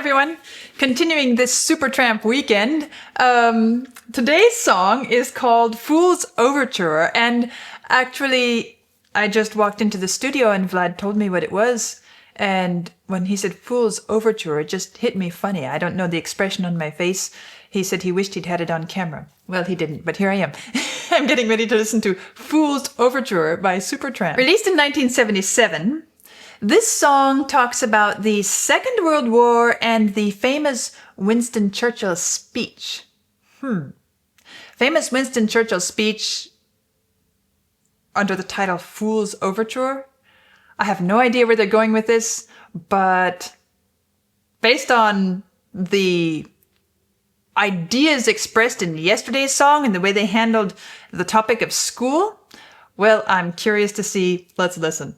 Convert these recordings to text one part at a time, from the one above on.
everyone. Continuing this Supertramp weekend. Today's song is called Fool's Overture, and actually I just walked into the studio and Vlad told me what it was, and when he said Fool's Overture, it just hit me funny. I don't know the expression on my face. He said he wished he'd had it on camera. Well, he didn't, but here I am. I'm getting ready to listen to Fool's Overture by Supertramp. Released in 1977, this song talks about the Second World War and the famous Winston Churchill speech. Famous Winston Churchill speech under the title Fool's Overture. I have no idea where they're going with this, but based on the ideas expressed in yesterday's song and the way they handled the topic of school, well, I'm curious to see. Let's listen.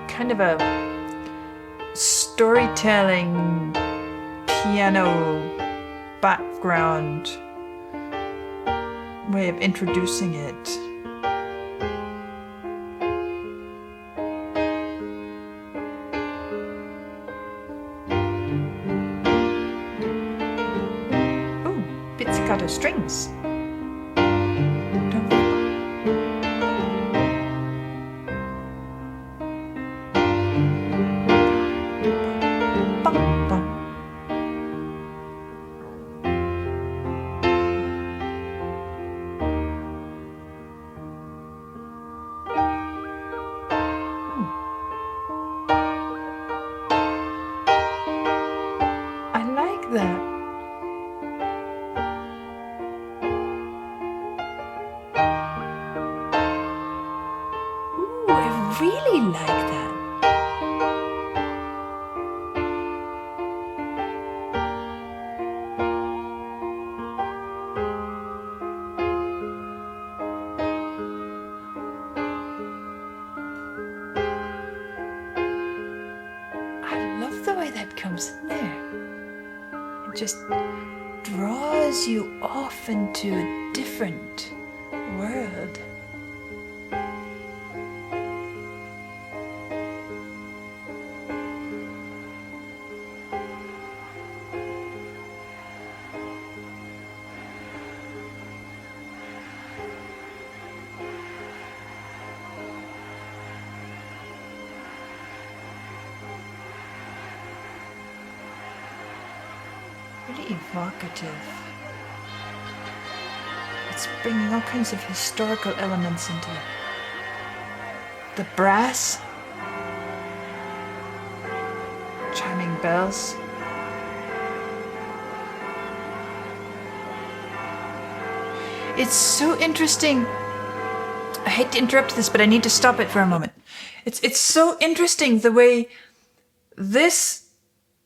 Kind of a storytelling piano background way of introducing it. Ooh, pizzicato strings. That. Ooh, I really like that. I love the way that comes in there. Just draws you off into a different world. Really evocative. It's bringing all kinds of historical elements into it. The brass, chiming bells. It's so interesting. I hate to interrupt this, but I need to stop it for a moment. It's so interesting the way this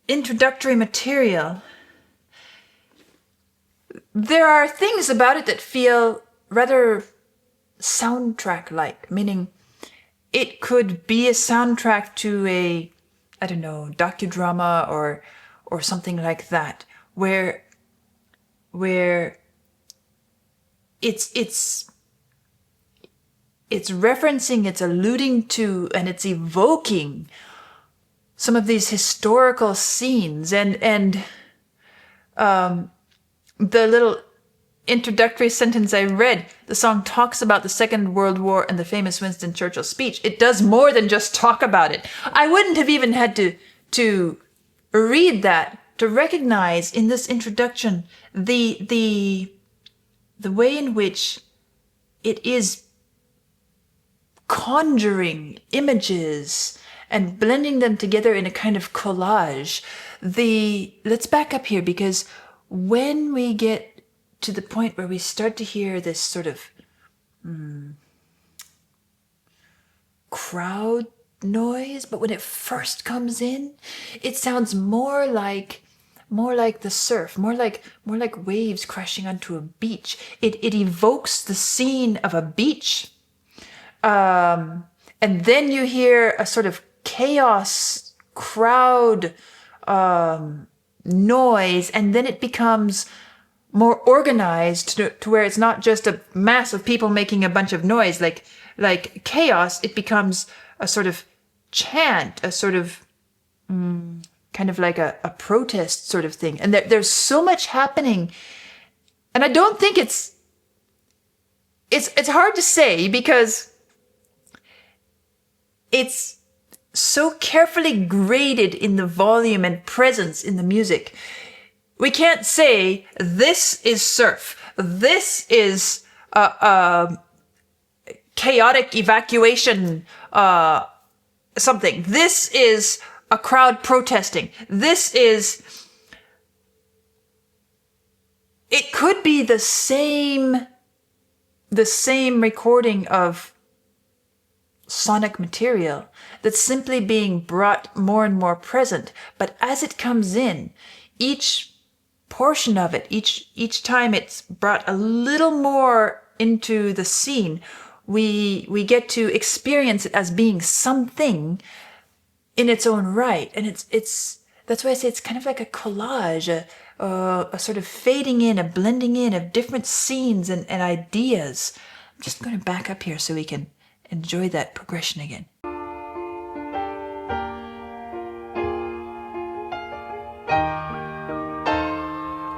introductory material, there are things about it that feel rather soundtrack-like, meaning it could be a soundtrack to a, I don't know, docudrama or something like that, where it's referencing, it's alluding to, and it's evoking some of these historical scenes, and the little introductory sentence I read, the song talks about the Second World War and the famous Winston Churchill speech. It does more than just talk about it. I wouldn't have even had to read that to recognize in this introduction the way in which it is conjuring images and blending them together in a kind of collage. Let's back up here, because when we get to the point where we start to hear this sort of crowd noise, but when it first comes in, it sounds more like the surf, more like waves crashing onto a beach. It evokes the scene of a beach, and then you hear a sort of chaos crowd noise, and then it becomes more organized to where it's not just a mass of people making a bunch of noise like chaos. It becomes a sort of chant, a sort of kind of like a protest sort of thing. And there's so much happening, and I don't think it's hard to say because it's so carefully graded in the volume and presence in the music. We can't say this is surf, this is chaotic evacuation, something. This is a crowd protesting. This is. It could be the same recording of sonic material that's simply being brought more and more present. But as it comes in, each portion of it, each time it's brought a little more into the scene, we get to experience it as being something in its own right. And it's that's why I say it's kind of like a collage, a sort of fading in, a blending in of different scenes and ideas. I'm just going to back up here so we can enjoy that progression again.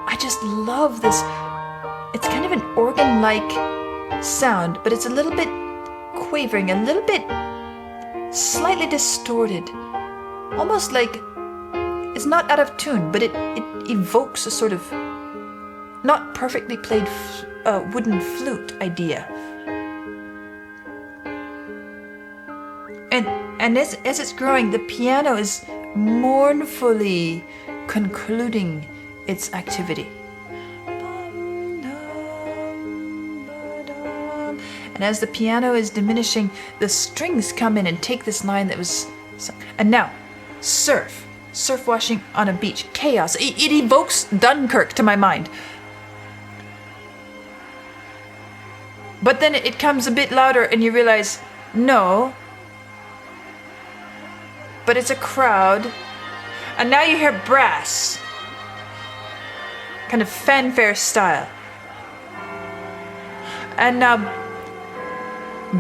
I just love this. It's kind of an organ-like sound, but it's a little bit quavering, a little bit slightly distorted, almost like it's not out of tune, but it evokes a sort of not perfectly played wooden flute idea. And as it's growing, the piano is mournfully concluding its activity. And as the piano is diminishing, the strings come in and take this line that was... And now, surf washing on a beach, chaos. It evokes Dunkirk to my mind. But then it comes a bit louder and you realize, no, but it's a crowd. And now you hear brass, kind of fanfare style. And now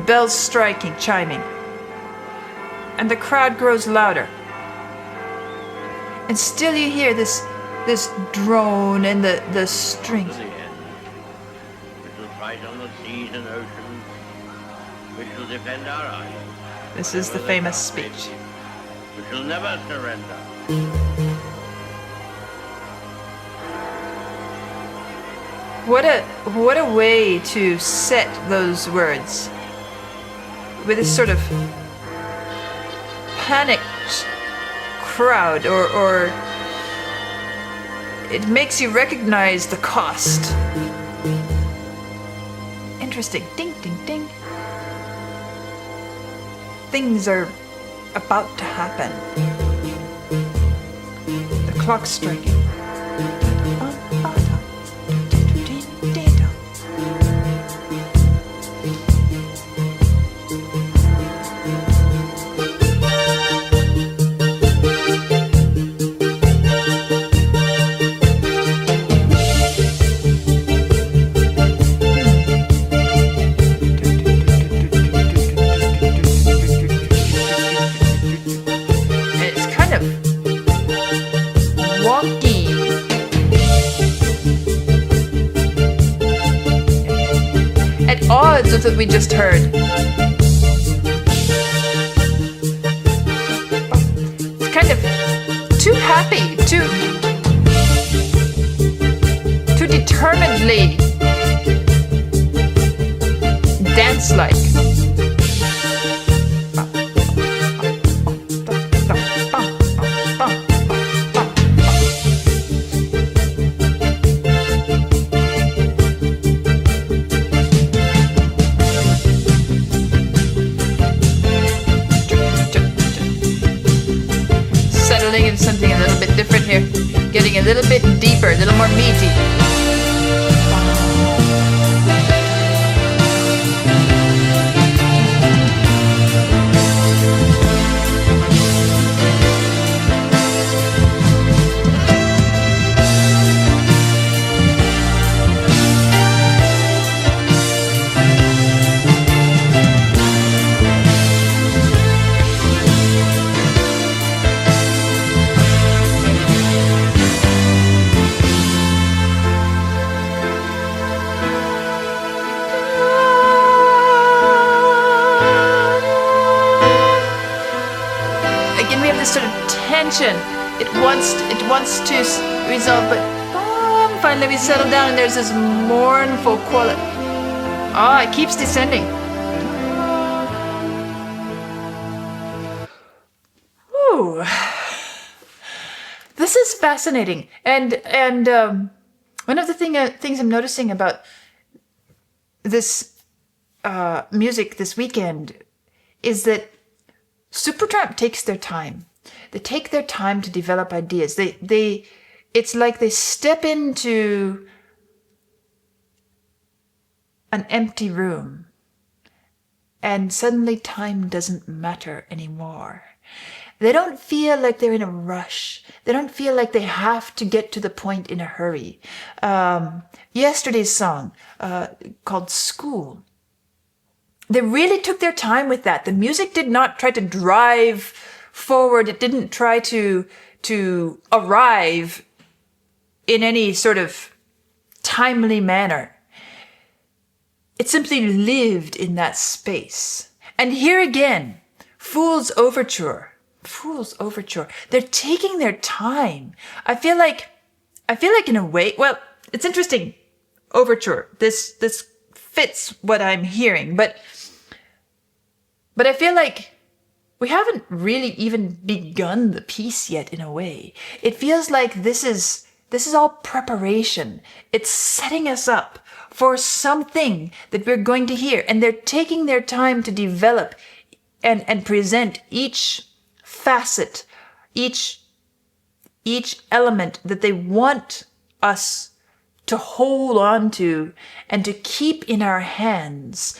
bells striking, chiming. And the crowd grows louder. And still you hear this drone and the strings. We shall fight on the seas and oceans. We shall defend our island. This is the famous speech. We shall never surrender. What a way to set those words. With this sort of panicked crowd, or it makes you recognize the cost. Interesting. Ding, ding, ding. Things are about to happen. The clock's striking. Odds with what we just heard. It's kind of too happy, too determinedly dance-like. Something a little bit different here, getting a little bit deeper, a little more meaty. tension. It wants to resolve, but finally we settle down and there's this mournful quality. Oh, it keeps descending. Ooh. This is fascinating. And one of the things I'm noticing about this music this weekend is that Supertramp takes their time. They take their time to develop ideas. It's like they step into an empty room and suddenly time doesn't matter anymore. They don't feel like they're in a rush. They don't feel like they have to get to the point in a hurry. Yesterday's song called School, they really took their time with that. The music did not try to drive forward. It didn't try to arrive in any sort of timely manner. It simply lived in that space. And here again, Fool's Overture. They're taking their time. I feel like in a way, well, it's interesting. Overture. This fits what I'm hearing, but I feel like we haven't really even begun the piece yet in a way. It feels like this is all preparation. It's setting us up for something that we're going to hear. And they're taking their time to develop and present each facet, each element that they want us to hold on to and to keep in our hands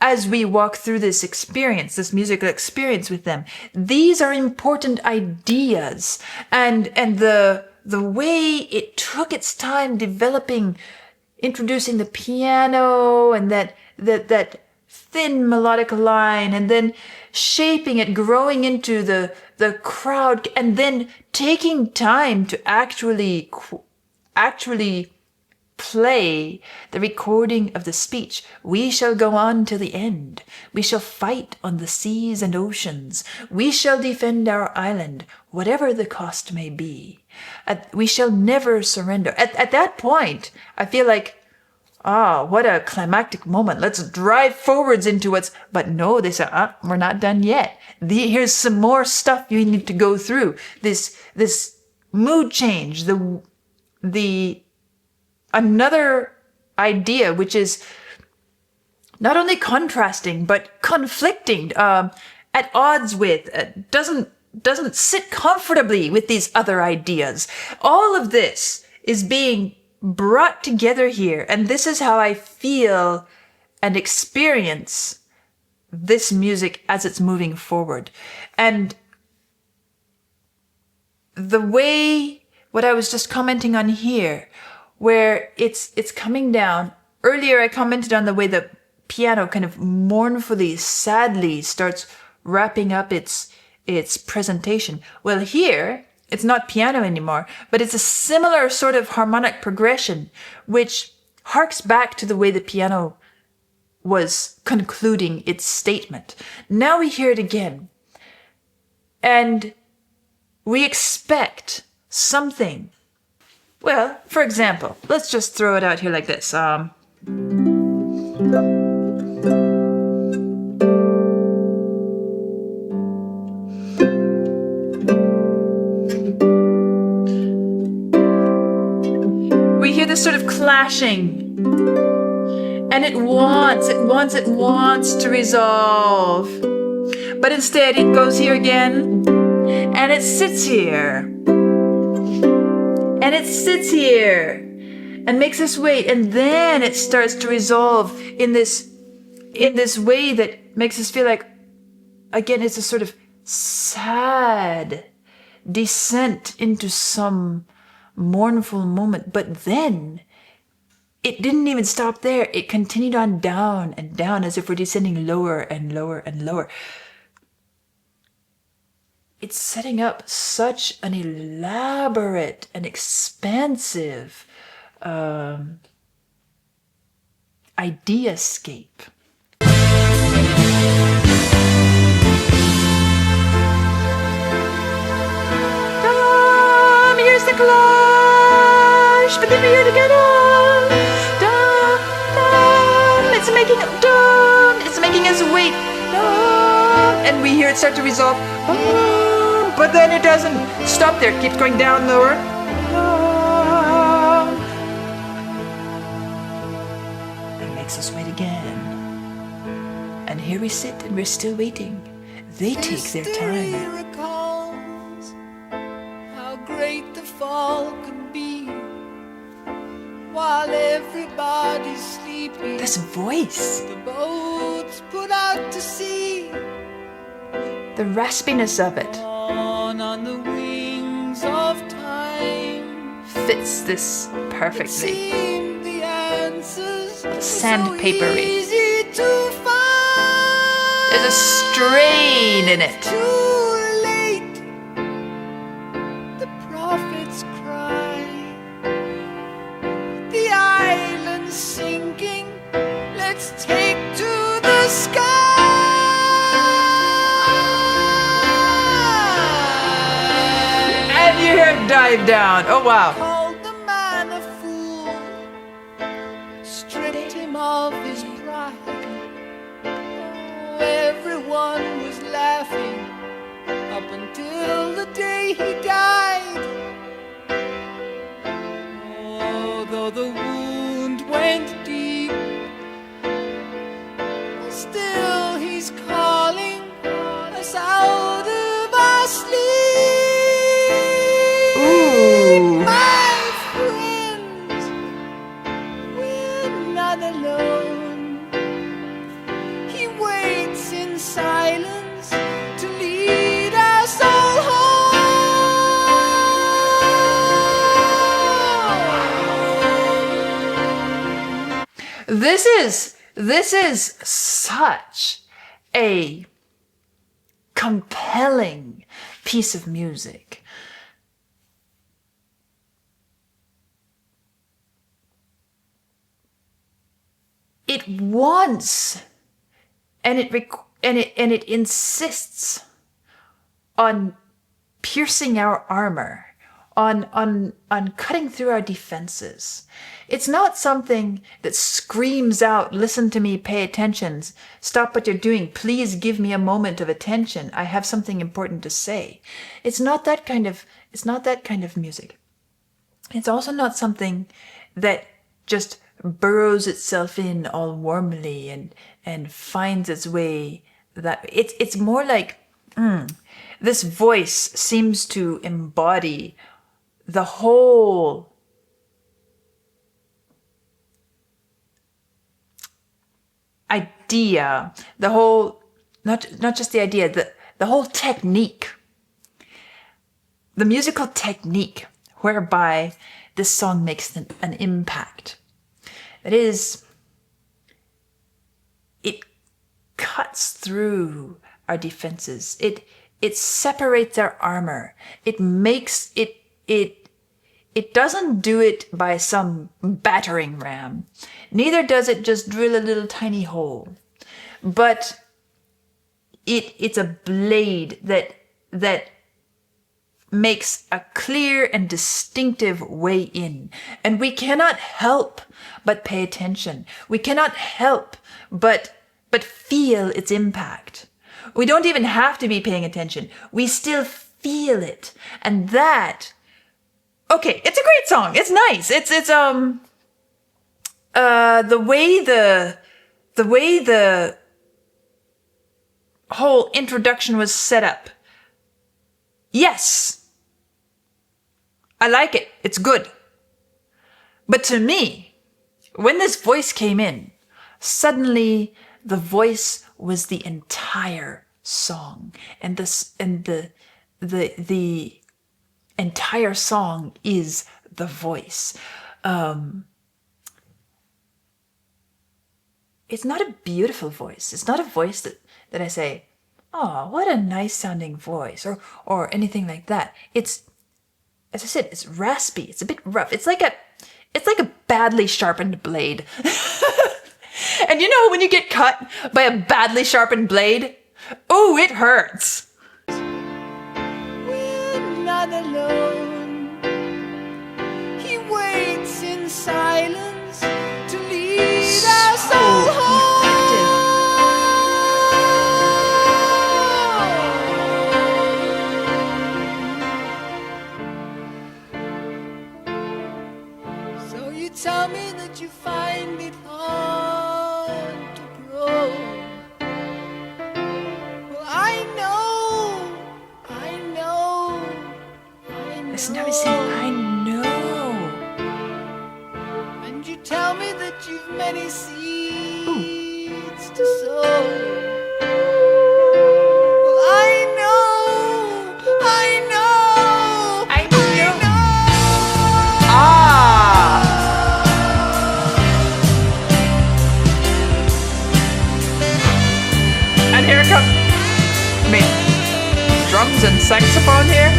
as we walk through this experience, this musical experience with them. These are important ideas, and the way it took its time developing, introducing the piano and that thin melodic line, and then shaping it, growing into the crowd, and then taking time to actually play the recording of the speech. We shall go on to the end. We shall fight on the seas and oceans. We shall defend our island, whatever the cost may be. We shall never surrender. At that point, I feel like, what a climactic moment. Let's drive forwards into but no, they say, we're not done yet. Here's some more stuff you need to go through. This mood change, another idea, which is not only contrasting, but conflicting, at odds with, doesn't sit comfortably with these other ideas. All of this is being brought together here, and this is how I feel and experience this music as it's moving forward. And the way, what I was just commenting on here, where it's coming down. Earlier I commented on the way the piano kind of mournfully, sadly starts wrapping up its presentation. Well, here it's not piano anymore, but it's a similar sort of harmonic progression, which harks back to the way the piano was concluding its statement. Now we hear it again, and we expect something. Well, for example, let's just throw it out here like this. We hear this sort of clashing, and it wants to resolve. But instead it goes here again, and it sits here. And it sits here and makes us wait, and then it starts to resolve in this way that makes us feel like, again, it's a sort of sad descent into some mournful moment. But then it didn't even stop there. It continued on down and down, as if we're descending lower and lower and lower. It's setting up such an elaborate and expansive ideascape. a collage, but then we hear together. Dum, dum, it's making us wait. Dum, and we hear it start to resolve. Dum, but then it doesn't stop there. It keeps going down lower. Dum. It makes us wait again. And here we sit and we're still waiting. They take their time. Recalls how great the fall can be while everybody's sleeping. This voice, The boats put out to sea, the raspiness of it on the wings of time. fits this perfectly. Seemed the answers were so Sandpapery. easy to find. There's a strain in it. Too late, the prophets cry. The island's sinking. Let's take to the sky. And you hear it dive down. Oh wow. Called the man a fool, stripped him of his pride. Everyone was laughing up until the day he died. Oh, though the wound went deep, still he's calling us out of our sleep. Ooh. My friends, we're not alone. He waits in silence to lead us all home. This is such a compelling piece of music. It wants and it insists on piercing our armor, on cutting through our defenses. It's not something that screams out, listen to me, pay attention, stop what you're doing, please give me a moment of attention, I have something important to say. It's not that kind of music. It's also not something that just burrows itself in all warmly and finds its way. That it's more like this voice seems to embody the whole idea, the whole not just the idea, the whole technique, the musical technique whereby this song makes an impact. That is, it cuts through our defenses. It separates our armor. It makes it doesn't do it by some battering ram. Neither does it just drill a little tiny hole. But it's a blade that makes a clear and distinctive way in. And we cannot help but pay attention. We cannot help but feel its impact. We don't even have to be paying attention. We still feel it. And that, okay, it's a great song. It's nice. It's the way the whole introduction was set up. Yes, I like it. It's good. But to me, when this voice came in, suddenly the voice was the entire song, and the entire song is the voice. It's not a beautiful voice. It's not a voice that I say, oh, what a nice sounding voice, or anything like that. It's, as I said, it's raspy. It's a bit rough. It's like a badly sharpened blade. And you know when you get cut by a badly sharpened blade? Oh, it hurts. We're not alone. tell me that you find it hard to grow. Well, I know. Listen to me saying, I know. And you tell me that you've many seeds to sow. Well, I know. Ah! And here comes, drums and saxophone here.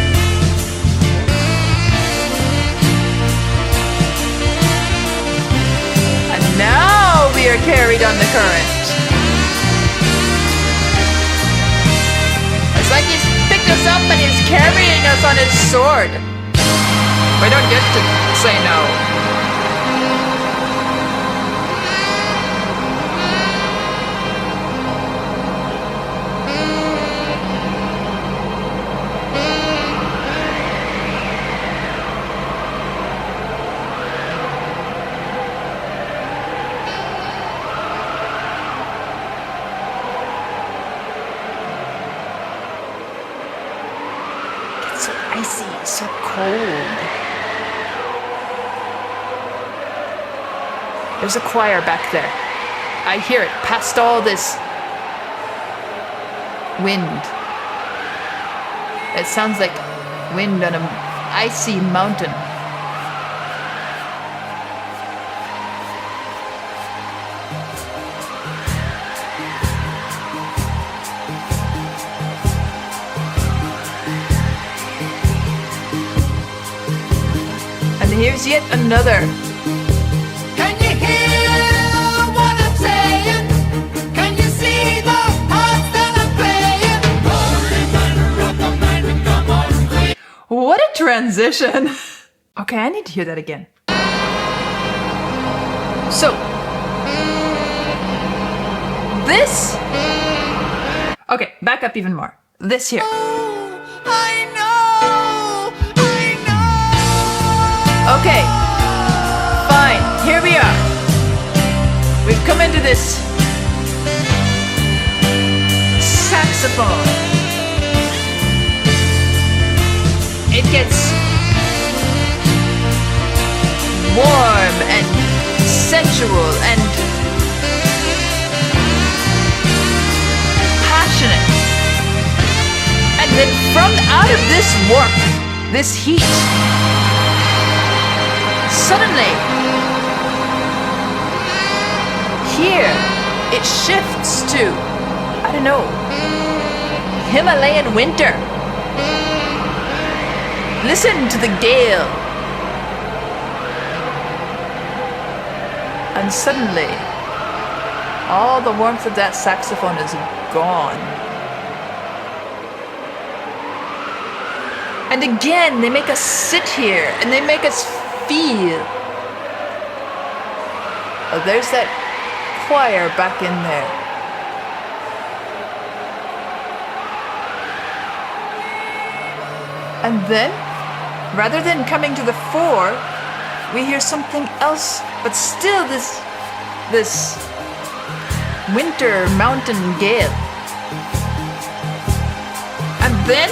And now we are carried on the current. It's like he's picked us up and he's carrying us on his sword. We don't get to say no. It's so icy, so cold. There's a choir back there. I hear it past all this wind. It sounds like wind on an icy mountain. And here's yet another. Can you hear what I'm saying? Can you see the parts that I'm playing? What a transition! Okay, I need to hear that again. So, this. Okay, back up even more. This here. I know. Okay, fine, here we are. We've come into this saxophone. It gets warm and sensual and passionate. And then from out of this warmth, this heat, suddenly, here, it shifts to, I don't know, Himalayan winter. Listen to the gale. And suddenly, all the warmth of that saxophone is gone. And again, they make us sit here and they make us feel. Oh, there's that choir back in there. And then, rather than coming to the fore, we hear something else, but still this winter mountain gale. And then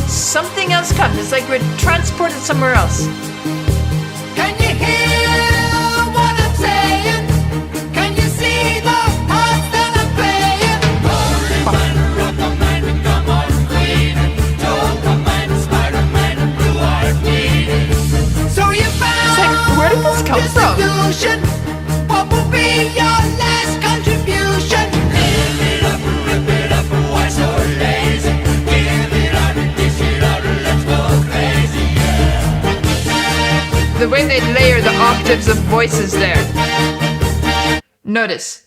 something else comes. It's like we're transported somewhere else. Can you hear what I'm saying? Can you see the parts that I'm playing? Holy man, Rockman, come on, Queen. Jokerman, Spider-Man, Blue-Eyed Queen. So you found It's like, where did this come from? solution. What will be your last contribution? Live it up, rip it up, why so lazy? Give it out and dish it out, let's go crazy, yeah. The way they layer the octaves of voices there. Notice.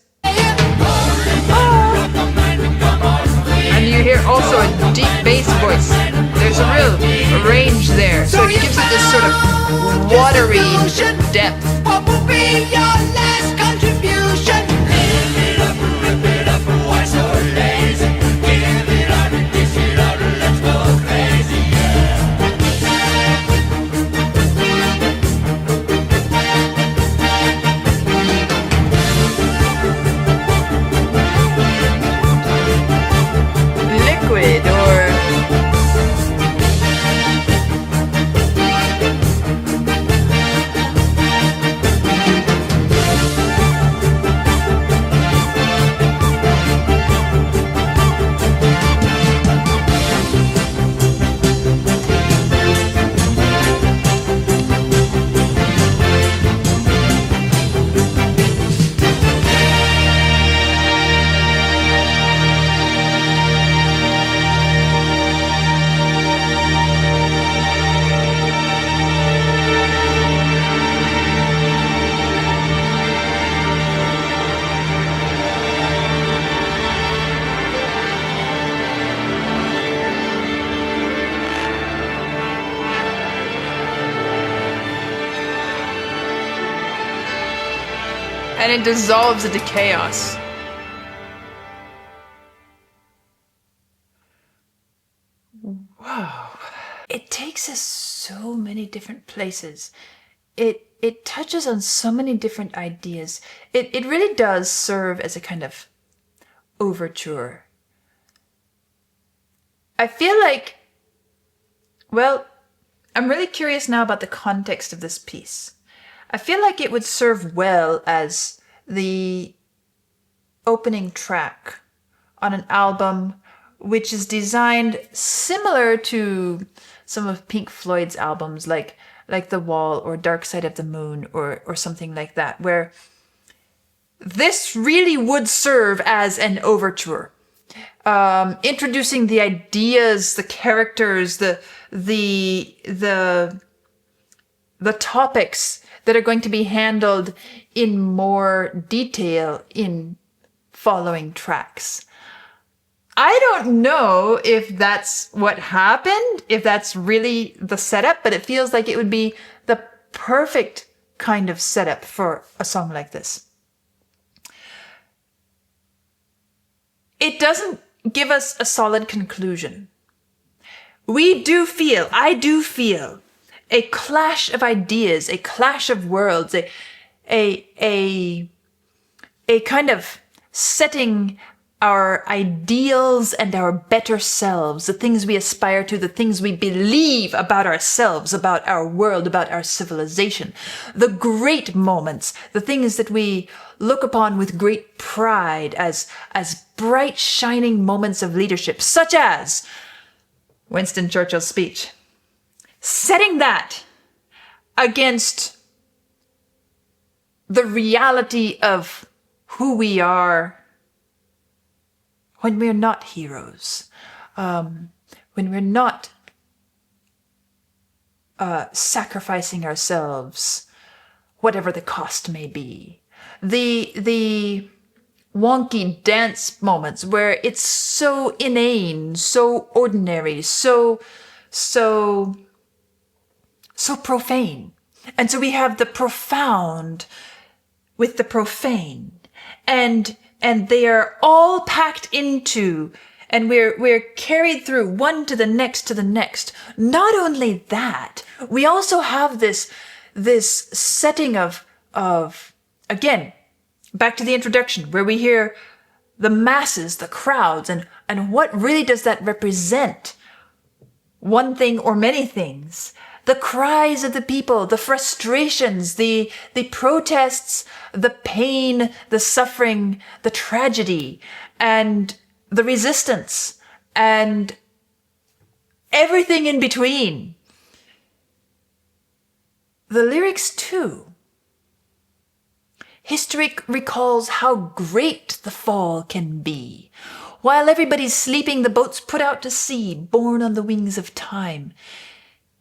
And you hear also a deep bass voice. There's a real range there. So it gives it this sort of watery depth. What will be your last contribution? Live it up, rip it up, why so lazy? Give it out and dish it out, let's go crazy, yeah. and it dissolves into chaos. Whoa. It takes us so many different places. It touches on so many different ideas. It really does serve as a kind of overture. I feel like, well, I'm really curious now about the context of this piece. I feel like it would serve well as the opening track on an album which is designed similar to some of Pink Floyd's albums, like The Wall or Dark Side of the Moon or something like that, where this really would serve as an overture. Introducing the ideas, the characters, the topics that are going to be handled in more detail in following tracks. I don't know if that's what happened, if that's really the setup, but it feels like it would be the perfect kind of setup for a song like this. It doesn't give us a solid conclusion. I do feel a clash of ideas, a clash of worlds, a kind of setting our ideals and our better selves, the things we aspire to, the things we believe about ourselves, about our world, about our civilization, the great moments, the things that we look upon with great pride as bright, shining moments of leadership, such as Winston Churchill's speech. Setting that against the reality of who we are when we're not heroes, when we're not sacrificing ourselves, whatever the cost may be. The wonky dance moments where it's so inane, so ordinary, so profane. And so we have the profound with the profane. And they are all packed into, and we're carried through one to the next to the next. Not only that, we also have this setting of again, back to the introduction, where we hear the masses, the crowds, and what really does that represent? One thing or many things. The cries of the people, the frustrations, the protests, the pain, the suffering, the tragedy, and the resistance, and everything in between. The lyrics, too. History recalls how great the fall can be. While everybody's sleeping, the boat's put out to sea, borne on the wings of time.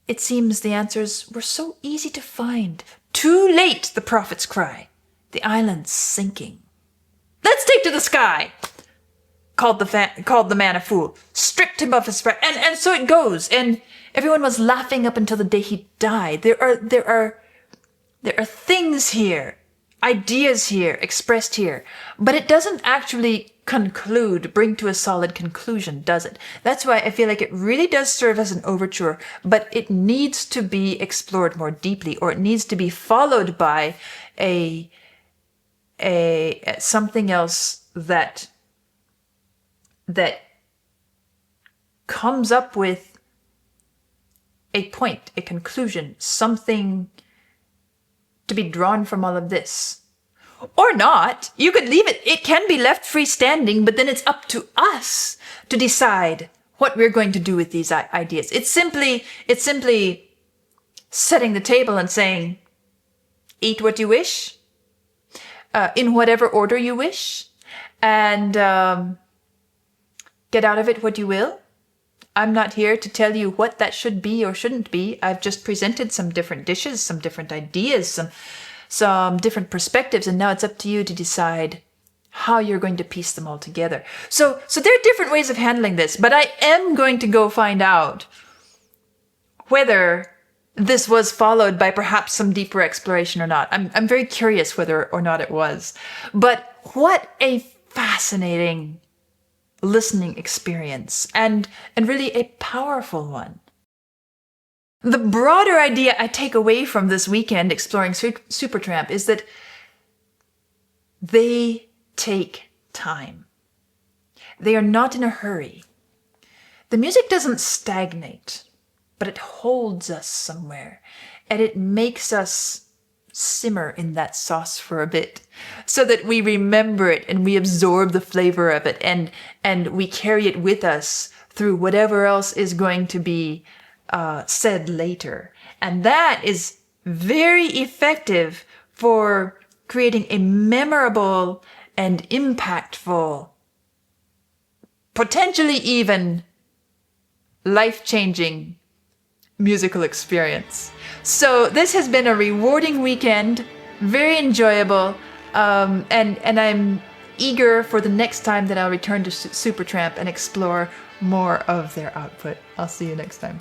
It seems the answers were so easy to find. Too late, the prophets cry. The island's sinking. Let's take to the sky, called the man a fool. Stripped him of his right. And so it goes. And everyone was laughing up until the day he died. There are things here, ideas here, expressed here. But it doesn't actually bring to a solid conclusion, does it? That's why I feel like it really does serve as an overture, but it needs to be explored more deeply, or it needs to be followed by a something else that comes up with a point, a conclusion, something to be drawn from all of this. Or not. You could leave it. It can be left freestanding, but then it's up to us to decide what we're going to do with these ideas. It's simply setting the table and saying, eat what you wish, in whatever order you wish, and get out of it what you will. I'm not here to tell you what that should be or shouldn't be. I've just presented some different dishes, some different ideas, some different perspectives, and now it's up to you to decide how you're going to piece them all together. So there are different ways of handling this, but I am going to go find out whether this was followed by perhaps some deeper exploration or not. I'm very curious whether or not it was. But what a fascinating listening experience, and really a powerful one. The broader idea I take away from this weekend exploring Supertramp is that they take time. They are not in a hurry. The music doesn't stagnate, but it holds us somewhere, and it makes us simmer in that sauce for a bit so that we remember it and we absorb the flavor of it, and we carry it with us through whatever else is going to be said later. And that is very effective for creating a memorable and impactful, potentially even life-changing musical experience. So this has been a rewarding weekend, very enjoyable, and I'm eager for the next time that I'll return to Supertramp and explore more of their output. I'll see you next time.